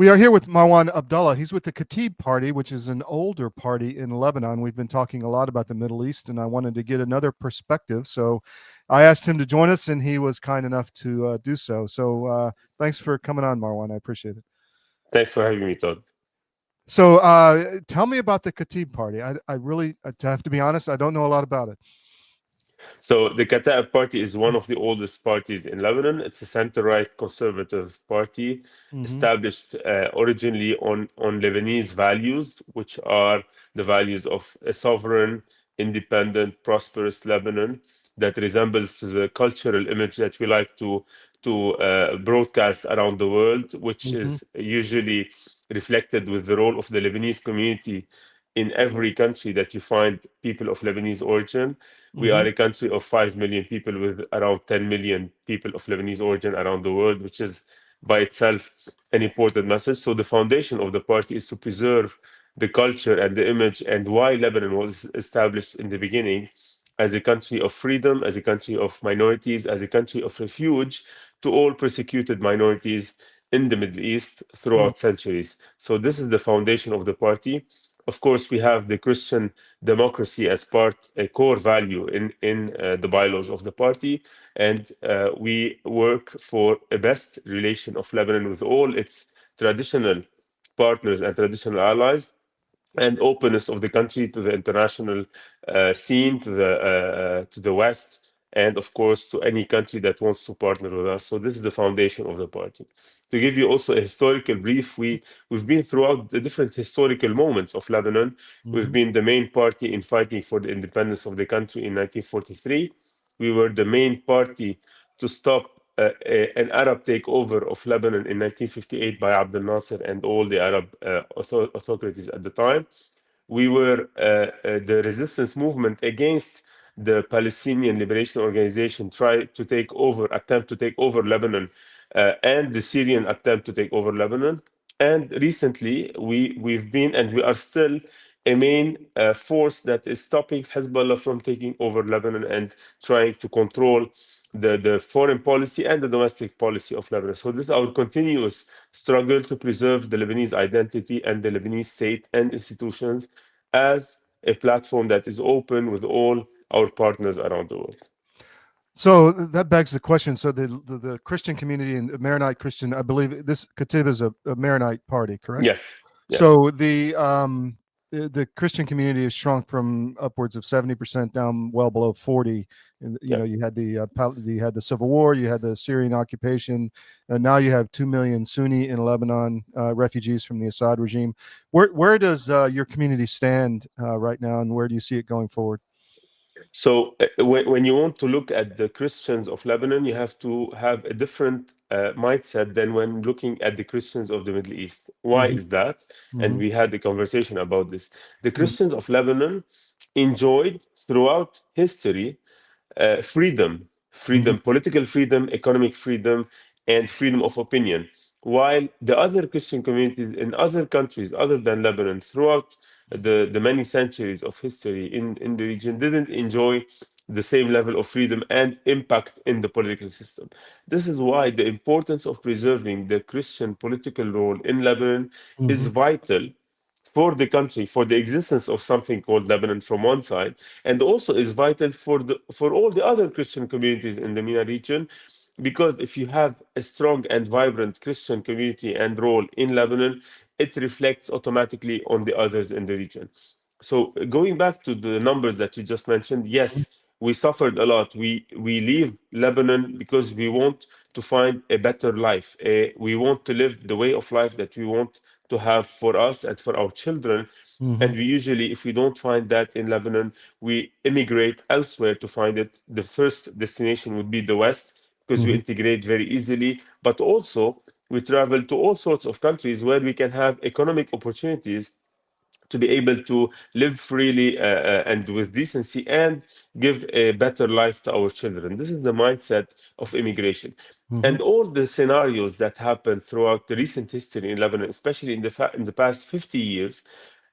We are here with Marwan Abdallah. He's with the Kataeb Party, which is an older party in Lebanon. We've been talking a lot about the Middle East, and I wanted to get another perspective. So I asked him to join us, and he was kind enough to do so. So thanks for coming on, Marwan. I appreciate it. Thanks for having me, Todd. So tell me about the Kataeb Party. I really, to have to be honest, I don't know a lot about it. So the Kataeb Party is one of the oldest parties in Lebanon. It's a center-right conservative party Mm-hmm. established originally on Lebanese values, which are the values of a sovereign, independent, prosperous Lebanon that resembles to the cultural image that we like to broadcast around the world, which Mm-hmm. is usually reflected with the role of the Lebanese community in every country that you find people of Lebanese origin. We Mm-hmm. are a country of 5 million people with around 10 million people of Lebanese origin around the world, which is by itself an important message. So the foundation of the party is to preserve the culture and the image and why Lebanon was established in the beginning as a country of freedom, as a country of minorities, as a country of refuge to all persecuted minorities in the Middle East throughout centuries. So this is the foundation of the party. Of course, we have the Christian democracy as a core value in the bylaws of the party, and we work for a best relation of Lebanon with all its traditional partners and traditional allies, and openness of the country to the international scene, to the West, and of course to any country that wants to partner with us. So this is the foundation of the party. To give you also a historical brief, we've been throughout the different historical moments of Lebanon. We've Mm-hmm. been the main party in fighting for the independence of the country in 1943. We were the main party to stop an Arab takeover of Lebanon in 1958 by Abdel Nasser and all the Arab authorities at the time. We were the resistance movement against the Palestinian Liberation Organization attempt to take over Lebanon, and the Syrian attempt to take over Lebanon. And recently, we've been and we are still a main force that is stopping Hezbollah from taking over Lebanon and trying to control the foreign policy and the domestic policy of Lebanon. So this is our continuous struggle to preserve the Lebanese identity and the Lebanese state and institutions as a platform that is open with all our partners around the world. So that begs the question. So the Christian community and Maronite Christian, I believe this Kataeb is a Maronite party, correct? Yes, yes. So the Christian community has shrunk from upwards of 70% down well below 40. And you Yeah. know, you had the civil war, you had the Syrian occupation, and now you have 2 million Sunni in Lebanon refugees from the Assad regime. Where does your community stand right now, and where do you see it going forward? So when you want to look at the Christians of Lebanon, you have to have a different mindset than when looking at the Christians of the Middle East. Why Mm-hmm. is that? And Mm-hmm. we had a conversation about this. The Mm-hmm. Christians of Lebanon enjoyed throughout history Mm-hmm. political freedom, economic freedom, and freedom of opinion. While the other Christian communities in other countries other than Lebanon throughout the many centuries of history in the region didn't enjoy the same level of freedom and impact in the political system. This is why the importance of preserving the Christian political role in Lebanon is Mm-hmm. vital for the country, for the existence of something called Lebanon from one side, and also is vital for all the other Christian communities in the MENA region, because if you have a strong and vibrant Christian community and role in Lebanon, it reflects automatically on the others in the region. So going back to the numbers that you just mentioned, yes, we suffered a lot. We leave Lebanon because we want to find a better life. We want to live the way of life that we want to have for us and for our children. Mm-hmm. And we usually, if we don't find that in Lebanon, we immigrate elsewhere to find it. The first destination would be the West because we Mm-hmm. integrate very easily, but also we travel to all sorts of countries where we can have economic opportunities to be able to live freely and with decency and give a better life to our children. This is the mindset of immigration. Mm-hmm. And all the scenarios that happened throughout the recent history in Lebanon, especially in the past 50 years,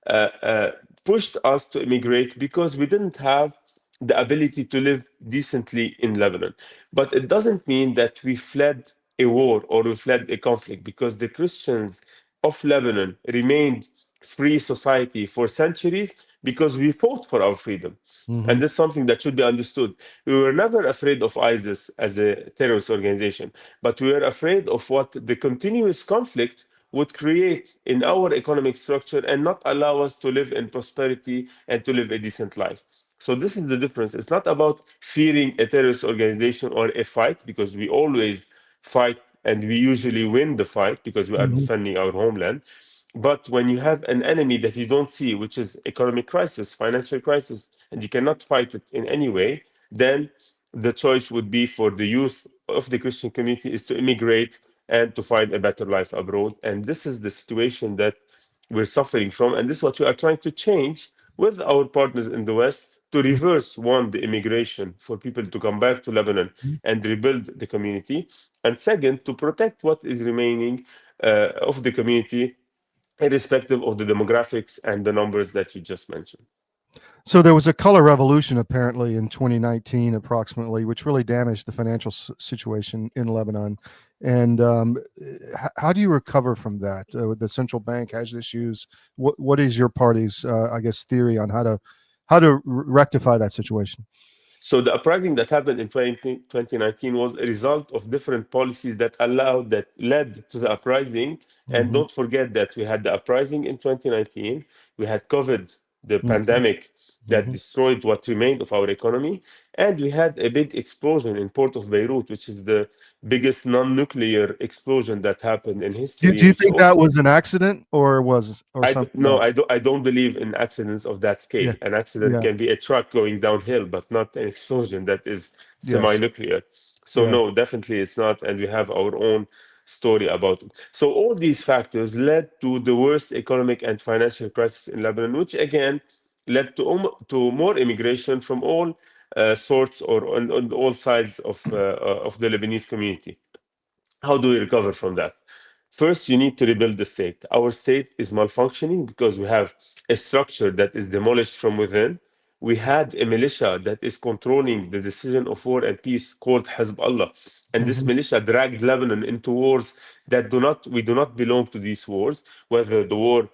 uh, uh, pushed us to immigrate because we didn't have the ability to live decently in Lebanon. But it doesn't mean that we fled a war or we fled a conflict, because the Christians of Lebanon remained free society for centuries because we fought for our freedom. Hmm. And this is something that should be understood. We were never afraid of ISIS as a terrorist organization, but we were afraid of what the continuous conflict would create in our economic structure and not allow us to live in prosperity and to live a decent life. So this is the difference. It's not about fearing a terrorist organization or a fight, because we always fight and we usually win the fight because we are Hmm. defending our homeland. But when you have an enemy that you don't see, which is economic crisis, financial crisis, and you cannot fight it in any way, then the choice would be for the youth of the Christian community is to immigrate and to find a better life abroad. And this is the situation that we're suffering from. And this is what we are trying to change with our partners in the West to reverse one, the immigration for people to come back to Lebanon and rebuild the community. And second, to protect what is remaining of the community, irrespective of the demographics and the numbers that you just mentioned. So there was a color revolution apparently in 2019, approximately, which really damaged the financial situation in Lebanon. And how do you recover from that? The central bank has issues. What is your party's, I guess, theory on how to rectify that situation? So the uprising that happened in 2019 was a result of different policies that led to the uprising. And Hmm. don't forget that we had the uprising in 2019, we had COVID, the Hmm. pandemic that Hmm. destroyed what remained of our economy, and we had a big explosion in port of Beirut, which is the biggest non-nuclear explosion that happened in Do history, you which think that also was an accident or something no, else? I don't believe in accidents of that scale. Yeah. An accident Yeah. can be a truck going downhill, but not an explosion that is Yes. semi-nuclear. So Yeah. no, definitely it's not, and we have our own story about it. So all these factors led to the worst economic and financial crisis in Lebanon, which again led to more immigration from all sorts or on all sides of the Lebanese community. How do we recover from that? First, you need to rebuild the state. Our state is malfunctioning because we have a structure that is demolished from within. We had a militia that is controlling the decision of war and peace called Hezbollah. And this Hmm. militia dragged Lebanon into wars that we do not belong to these wars, whether the war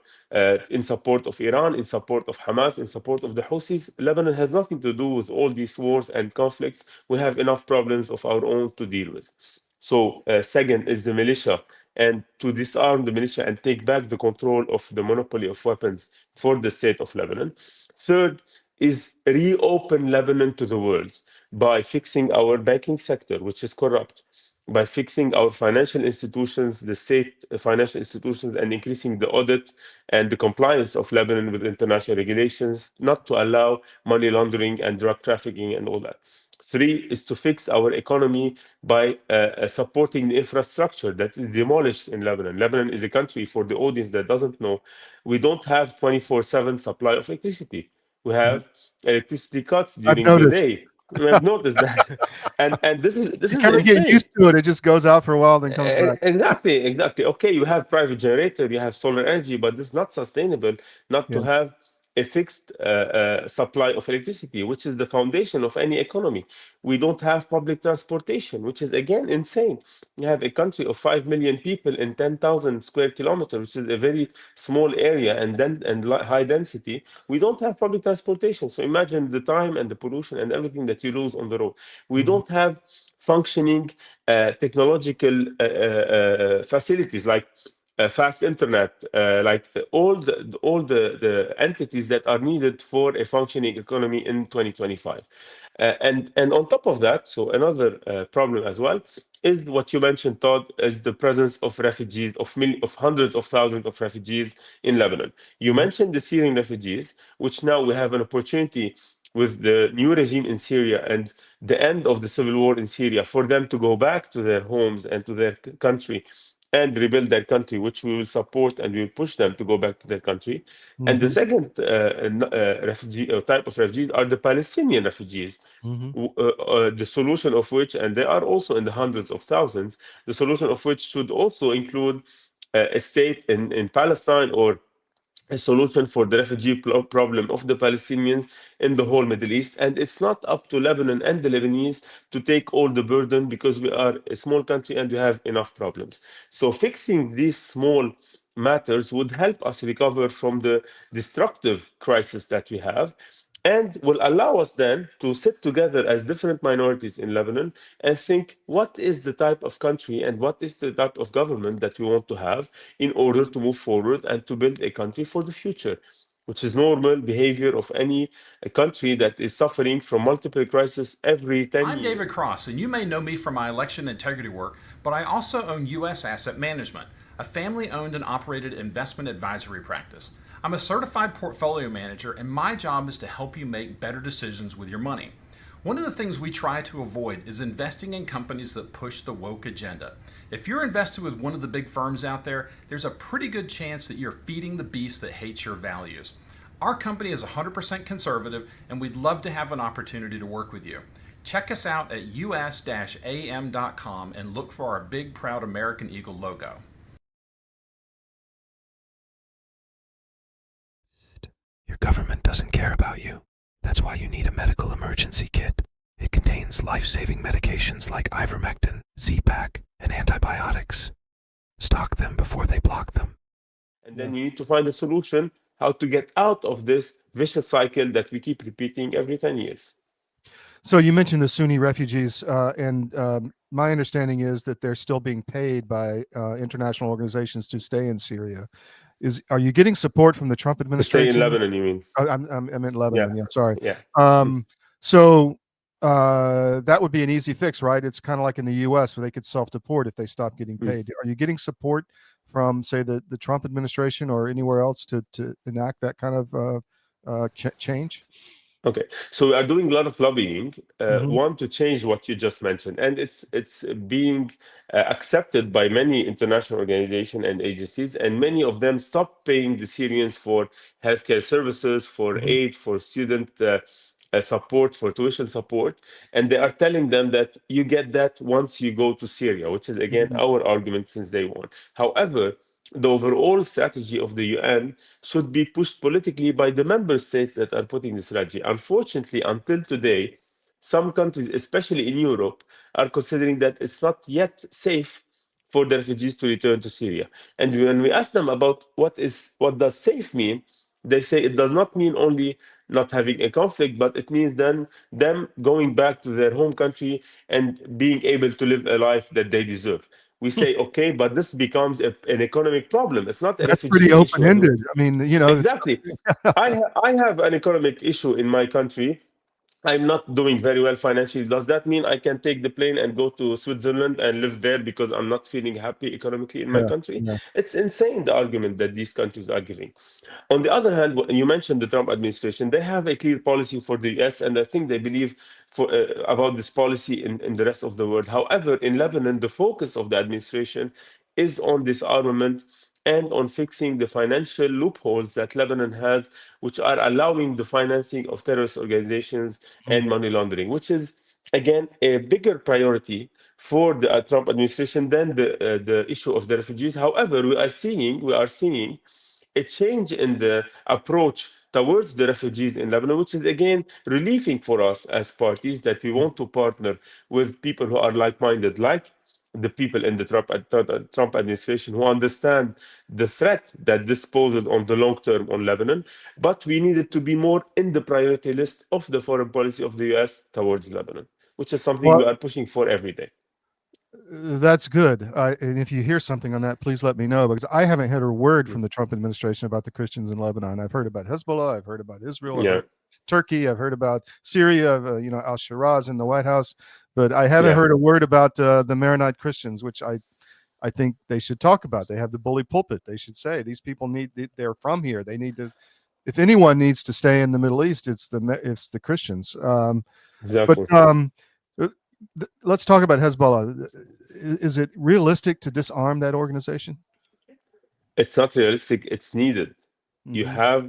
in support of Iran, in support of Hamas, in support of the Houthis. Lebanon has nothing to do with all these wars and conflicts. We have enough problems of our own to deal with. So, second is the militia, and to disarm the militia and take back the control of the monopoly of weapons for the state of Lebanon. Third is reopen Lebanon to the world by fixing our banking sector, which is corrupt, by fixing our financial institutions, the state financial institutions, and increasing the audit and the compliance of Lebanon with international regulations, not to allow money laundering and drug trafficking and all that. Three is to fix our economy by supporting the infrastructure that is demolished in Lebanon. Lebanon is a country, for the audience that doesn't know, we don't have 24/7 supply of electricity. We have electricity cuts I've during the noticed. day. We have noticed that, and this You is kind of get insane. used to it. It just goes out for a while, then comes back. Exactly, exactly. Okay, you have private generator, you have solar energy, but it's not sustainable not to Yeah. have a fixed supply of electricity, which is the foundation of any economy. We don't have public transportation, which is again insane. You have a country of 5 million people in 10,000 square kilometers, which is a very small area and then high density. We don't have public transportation. So imagine the time and the pollution and everything that you lose on the road. We Mhm. don't have functioning technological facilities like fast internet, like the entities that are needed for a functioning economy in 2025. And on top of that, so another problem as well is what you mentioned, Todd, is the presence of refugees, of hundreds of thousands of refugees in Lebanon. You Mhm. mentioned the Syrian refugees, which now we have an opportunity with the new regime in Syria and the end of the civil war in Syria for them to go back to their homes and to their country and rebuild their country, which we will support and we will push them to go back to their country. And the Mhm. second refugee type of refugees are the Palestinian refugees. Mhm. The solution of which, and they are also in the hundreds of thousands, the solution of which should also include a state in Palestine or a solution for the refugee problem of the Palestinians in the whole Middle East. And it's not up to Lebanon and the Lebanese to take all the burden because we are a small country and we have enough problems. So fixing these small matters would help us recover from the destructive crisis that we have, and will allow us then to sit together as different minorities in Lebanon and think what is the type of country and what is the type of government that we want to have in order to move forward and to build a country for the future, which is normal behavior of any country that is suffering from multiple crises every 10 I'm years. David Cross, and you may know me from my election integrity work, but I also own U.S. Asset Management, a family owned and operated investment advisory practice. I'm a certified portfolio manager, and my job is to help you make better decisions with your money. One of the things we try to avoid is investing in companies that push the woke agenda. If you're invested with one of the big firms out there, there's a pretty good chance that you're feeding the beast that hates your values. Our company is 100% conservative, and we'd love to have an opportunity to work with you. Check us out at us-am.com and look for our big, proud American Eagle logo. Your government doesn't care about you. That's why you need a medical emergency kit. It contains life-saving medications like ivermectin, Z-Pak, and antibiotics. Stock them before they block them. And Yeah. then you need to find a solution how to get out of this vicious cycle that we keep repeating every 10 years. So you mentioned the Sunni refugees, and my understanding is that they're still being paid by international organizations to stay in Syria. Are you getting support from the Trump To stay in administration? Lebanon, you mean? I'm in Yeah, Lebanon. Yeah, sorry. yeah. So that would be an easy fix, right? It's kind of like in the U.S. where they could self-deport if they stop getting Mm. paid. Are you getting support from, say, the Trump administration or anywhere else to enact that kind of change? Okay, so we are doing a lot of lobbying, Hmm. one to change what you just mentioned, and it's being accepted by many international organizations and agencies, and many of them stop paying the Syrians for healthcare services, for Hmm. aid, for student support, for tuition support, and they are telling them that you get that once you go to Syria, which is again Hmm. our argument since day one. However, the overall strategy of the UN should be pushed politically by the member states that are putting the strategy. Unfortunately, until today, some countries, especially in Europe, are considering that it's not yet safe for the refugees to return to Syria. And when we ask them about what does safe mean, they say it does not mean only not having a conflict, but it means then them going back to their home country and being able to live a life that they deserve. We say, okay, but this becomes an economic problem. It's not a That's pretty refugee issue anymore. open-ended. I mean, it's Exactly. I have an economic issue in my country. I'm not doing very well financially. Does that mean I can take the plane and go to Switzerland and live there because I'm not feeling happy economically in my yeah, country? yeah. It's insane, the argument that these countries are giving. On the other hand, you mentioned the Trump administration. They have a clear policy for the US, and I think they believe about this policy in the rest of the world. However, in Lebanon, the focus of the administration is on disarmament and on fixing the financial loopholes that Lebanon has, which are allowing the financing of terrorist organizations and Mhm. money laundering, which is again a bigger priority for the Trump administration than the issue of the refugees. However, we are seeing a change in the approach towards the refugees in Lebanon, which is again relieving for us as parties that we want to partner with people who are like-minded, like the people in the Trump administration who understand the threat that this poses on the long term on Lebanon. But we needed to be more in the priority list of the foreign policy of the US towards Lebanon, which is something we Well, are pushing for every day. that's good. And if you hear something on that, please let me know because I haven't heard a word Mm. from the Trump administration about the Christians in Lebanon. I've heard about Hezbollah, I've heard about Israel, I've Yeah, heard Turkey, I've heard about Syria, Al Shiraz in the White House, but I haven't yeah, heard a word about the Maronite Christians, which I think they should talk about. They have the bully pulpit. They should say these people they're from here. They need to. If anyone needs to stay in the Middle East, it's the Christians. But exactly. let's talk about Hezbollah. Is it realistic to disarm that organization? It's not realistic, it's needed. You Hmm. have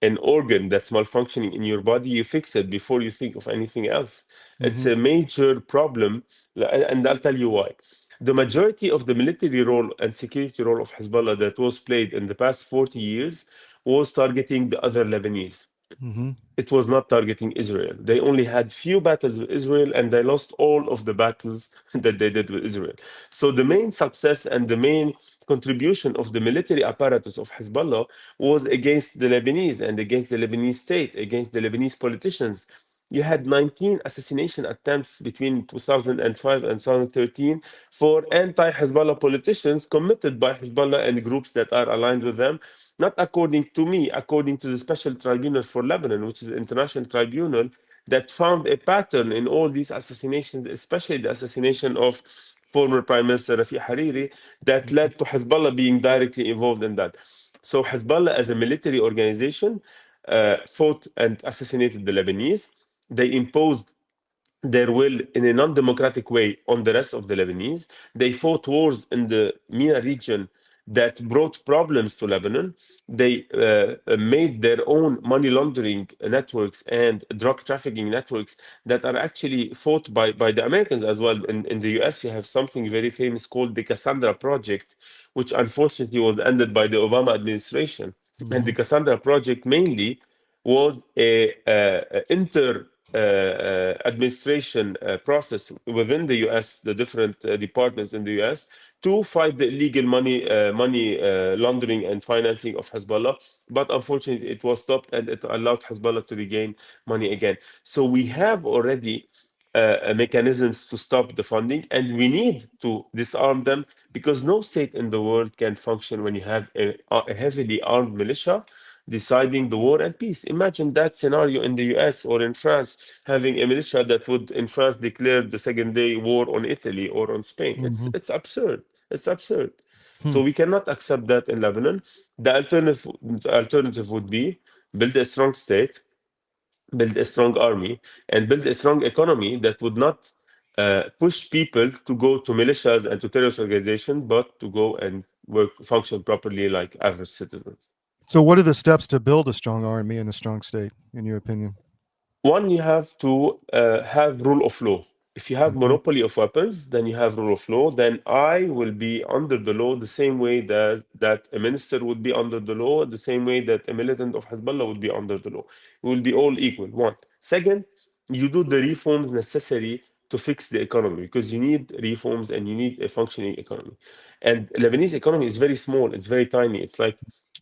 an organ that's malfunctioning in your body, you fix it before you think of anything else. It's Hmm. a major problem, and I'll tell you why. The majority of the military role and security role of Hezbollah that was played in the past 40 years was targeting the other Lebanese. Hmm. It was not targeting Israel. They only had few battles with Israel, and they lost all of the battles that they did with Israel. So the main success and the main contribution of the military apparatus of Hezbollah was against the Lebanese and against the Lebanese state, against the Lebanese politicians. You had 19 assassination attempts between 2005 and 2013 for anti-Hezbollah politicians committed by Hezbollah and groups that are aligned with them, not according to me, according to the Special Tribunal for Lebanon, which is an international tribunal that found a pattern in all these assassinations, especially the assassination of former Prime Minister Rafiq Hariri, that led to Hezbollah being directly involved in that. So Hezbollah, as a military organization, fought and assassinated the Lebanese. They imposed their will in a non-democratic way on the rest of the Lebanese. They fought wars in the MENA region that brought problems to Lebanon. They made their own money laundering networks and drug trafficking networks that are actually fought by the Americans as well. In the US, you have something very famous called the Cassandra Project, which unfortunately was ended by the Obama administration. And the Hmm. Cassandra Project mainly was a inter administration process within the U.S., the different departments in the U.S., to fight the illegal money laundering and financing of Hezbollah. But unfortunately, it was stopped, and it allowed Hezbollah to regain money again. So we have already mechanisms to stop the funding, and we need to disarm them, because no state in the world can function when you have a heavily armed militia deciding the war and peace. Imagine that scenario in the US or in France, having a militia that would, in France, declare the second day war on Italy or on Spain. Hmm. It's absurd. It's absurd. Hmm. So we cannot accept that in Lebanon. The alternative would be build a strong state, build a strong army, and build a strong economy that would not push people to go to militias and to terrorist organizations, but to go and work, function properly like average citizens. So, what are the steps to build a strong army and a strong state, in your opinion? One, you have to have rule of law. If you have Hmm. monopoly of weapons, then you have rule of law. Then I will be under the law the same way that a minister would be under the law, the same way that a militant of Hezbollah would be under the law. We will be all equal. One. Second, you do the reforms necessary to fix the economy, because you need reforms and you need a functioning economy. And Lebanese economy is very small. It's very tiny. It's like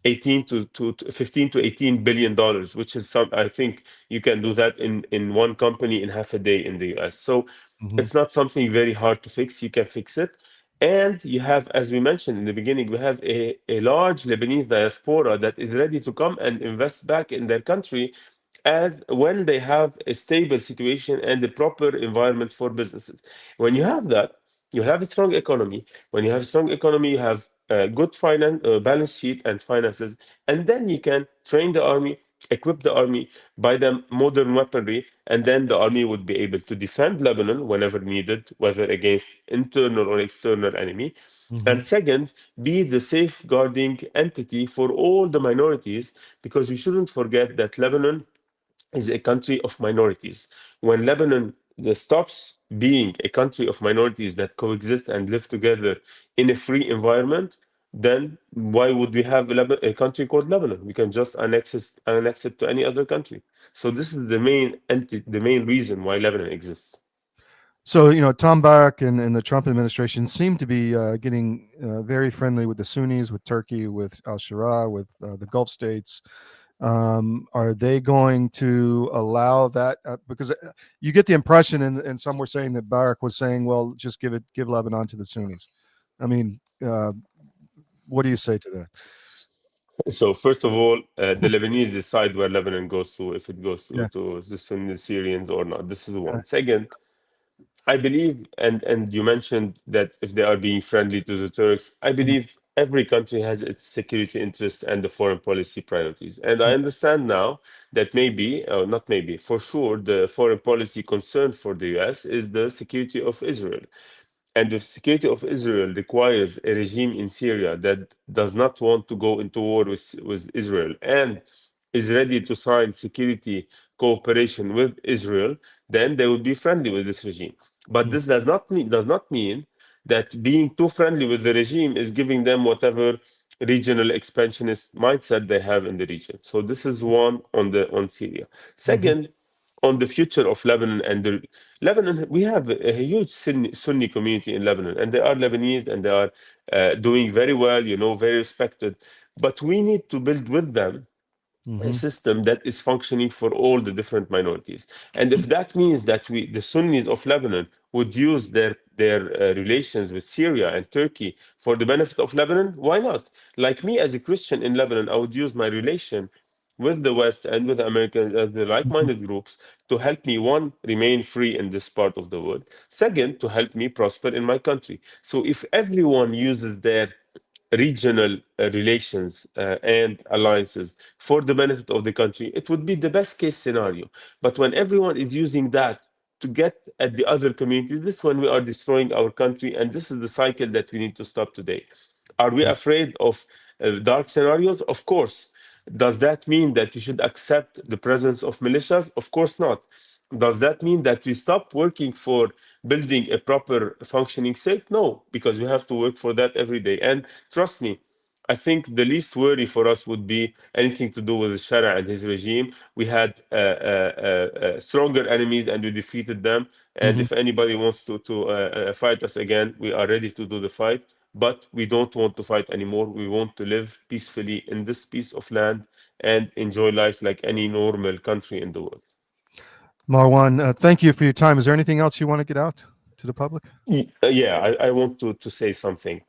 18 to 15 to 18 billion dollars, which is some, I think you can do that in one company in half a day in the US. So Hmm. it's not something very hard to fix. You can fix it. And you have, as we mentioned in the beginning, we have a large Lebanese diaspora that is ready to come and invest back in their country, as when they have a stable situation and a proper environment for businesses. When you have that, you have a strong economy. When you have a strong economy, you have a good finance balance sheet and finances, and then you can train the army, equip the army, buy them modern weaponry, and then the army would be able to defend Lebanon whenever needed, whether against internal or external enemy. Hmm. And second, be the safeguarding entity for all the minorities, because we shouldn't forget that Lebanon is a country of minorities. When Lebanon stops being a country of minorities that coexist and live together in a free environment, then why would we have a country called Lebanon? We can just annex it to any other country. So this is the main reason why Lebanon exists. So, Tom Barak and the Trump administration seem to be getting very friendly with the Sunnis, with Turkey, with Al Shura, with the Gulf states. Are they going to allow that? Because you get the impression, and some were saying that Barak was saying, "Well, just give Lebanon to the Sunnis." I mean, what do you say to that? So first of all, the Lebanese decide where Lebanon goes to, if it goes to, Yeah. to the Sunni Syrians or not. This is one. Second, I believe, and you mentioned that if they are being friendly to the Turks, I believe every country has its security interests and the foreign policy priorities. And I understand now that maybe, not maybe, for sure, the foreign policy concern for the US is the security of Israel. And the security of Israel requires a regime in Syria that does not want to go into war with Israel and is ready to sign security cooperation with Israel, then they will be friendly with this regime. But this does not mean that being too friendly with the regime is giving them whatever regional expansionist mindset they have in the region. So this is one on Syria. Second, on the future of Lebanon and Lebanon, we have a huge Sunni community in Lebanon, and they are Lebanese and they are doing very well, very respected. But we need to build with them a system that is functioning for all the different minorities. And if that means that the Sunnis of Lebanon, would use their relations with Syria and Turkey for the benefit of Lebanon, why not? Like me as a Christian in Lebanon, I would use my relation with the West and with Americans as the like-minded groups to help me, one, remain free in this part of the world. Second, to help me prosper in my country. So if everyone uses their regional relations and alliances for the benefit of the country, it would be the best case scenario. But when everyone is using that to get at the other communities, this is when we are destroying our country, and this is the cycle that we need to stop today. Are we afraid of dark scenarios? Of course. Does that mean that we should accept the presence of militias? Of course not. Does that mean that we stop working for building a proper functioning state? No, because we have to work for that every day. And trust me, I think the least worry for us would be anything to do with Sharia and his regime. We had stronger enemies and we defeated them. And if anybody wants to fight us again, we are ready to do the fight. But we don't want to fight anymore. We want to live peacefully in this piece of land and enjoy life like any normal country in the world. Marwan, thank you for your time. Is there anything else you want to get out to the public? Yeah, I want to say something.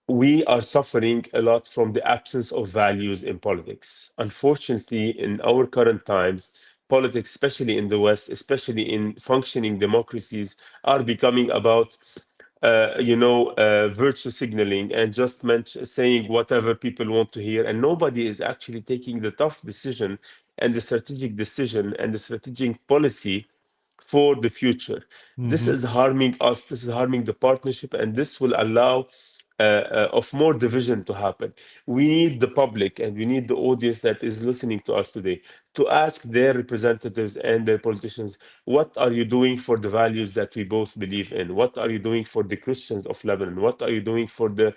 We are suffering a lot from the absence of values in politics. Unfortunately, in our current times, politics, especially in the West, especially in functioning democracies, are becoming about virtue signaling and just saying whatever people want to hear, and nobody is actually taking the tough decision and the strategic decision and the strategic policy for the future. This is harming us, this is harming the partnership, and this will allow of more division to happen. We need the public and we need the audience that is listening to us today to ask their representatives and their politicians, what are you doing for the values that we both believe in? What are you doing for the Christians of Lebanon? What are you doing for the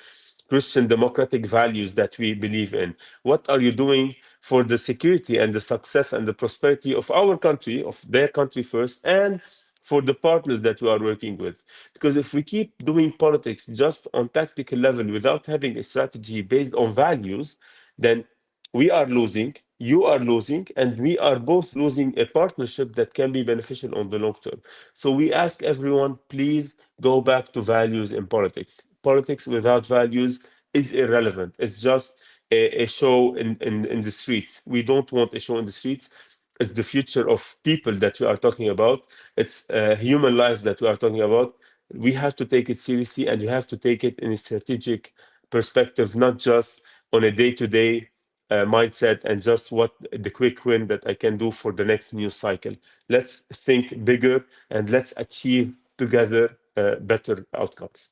Christian democratic values that we believe in? What are you doing for the security and the success and the prosperity of our country, of their country first, and for the partners that we are working with? Because if we keep doing politics just on tactical level without having a strategy based on values, then we are losing, you are losing, and we are both losing a partnership that can be beneficial on the long term. So we ask everyone, please go back to values in politics. Politics without values is irrelevant. It's just a show in the streets. We don't want a show in the streets. It's the future of people that we are talking about. It's human lives that we are talking about. We have to take it seriously, and we have to take it in a strategic perspective, not just on a day-to-day mindset and just what the quick win that I can do for the next news cycle. Let's think bigger and let's achieve together better outcomes.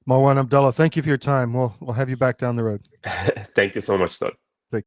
Marwan Abdallah, thank you for your time. We'll have you back down the road. Thank you so much, Todd.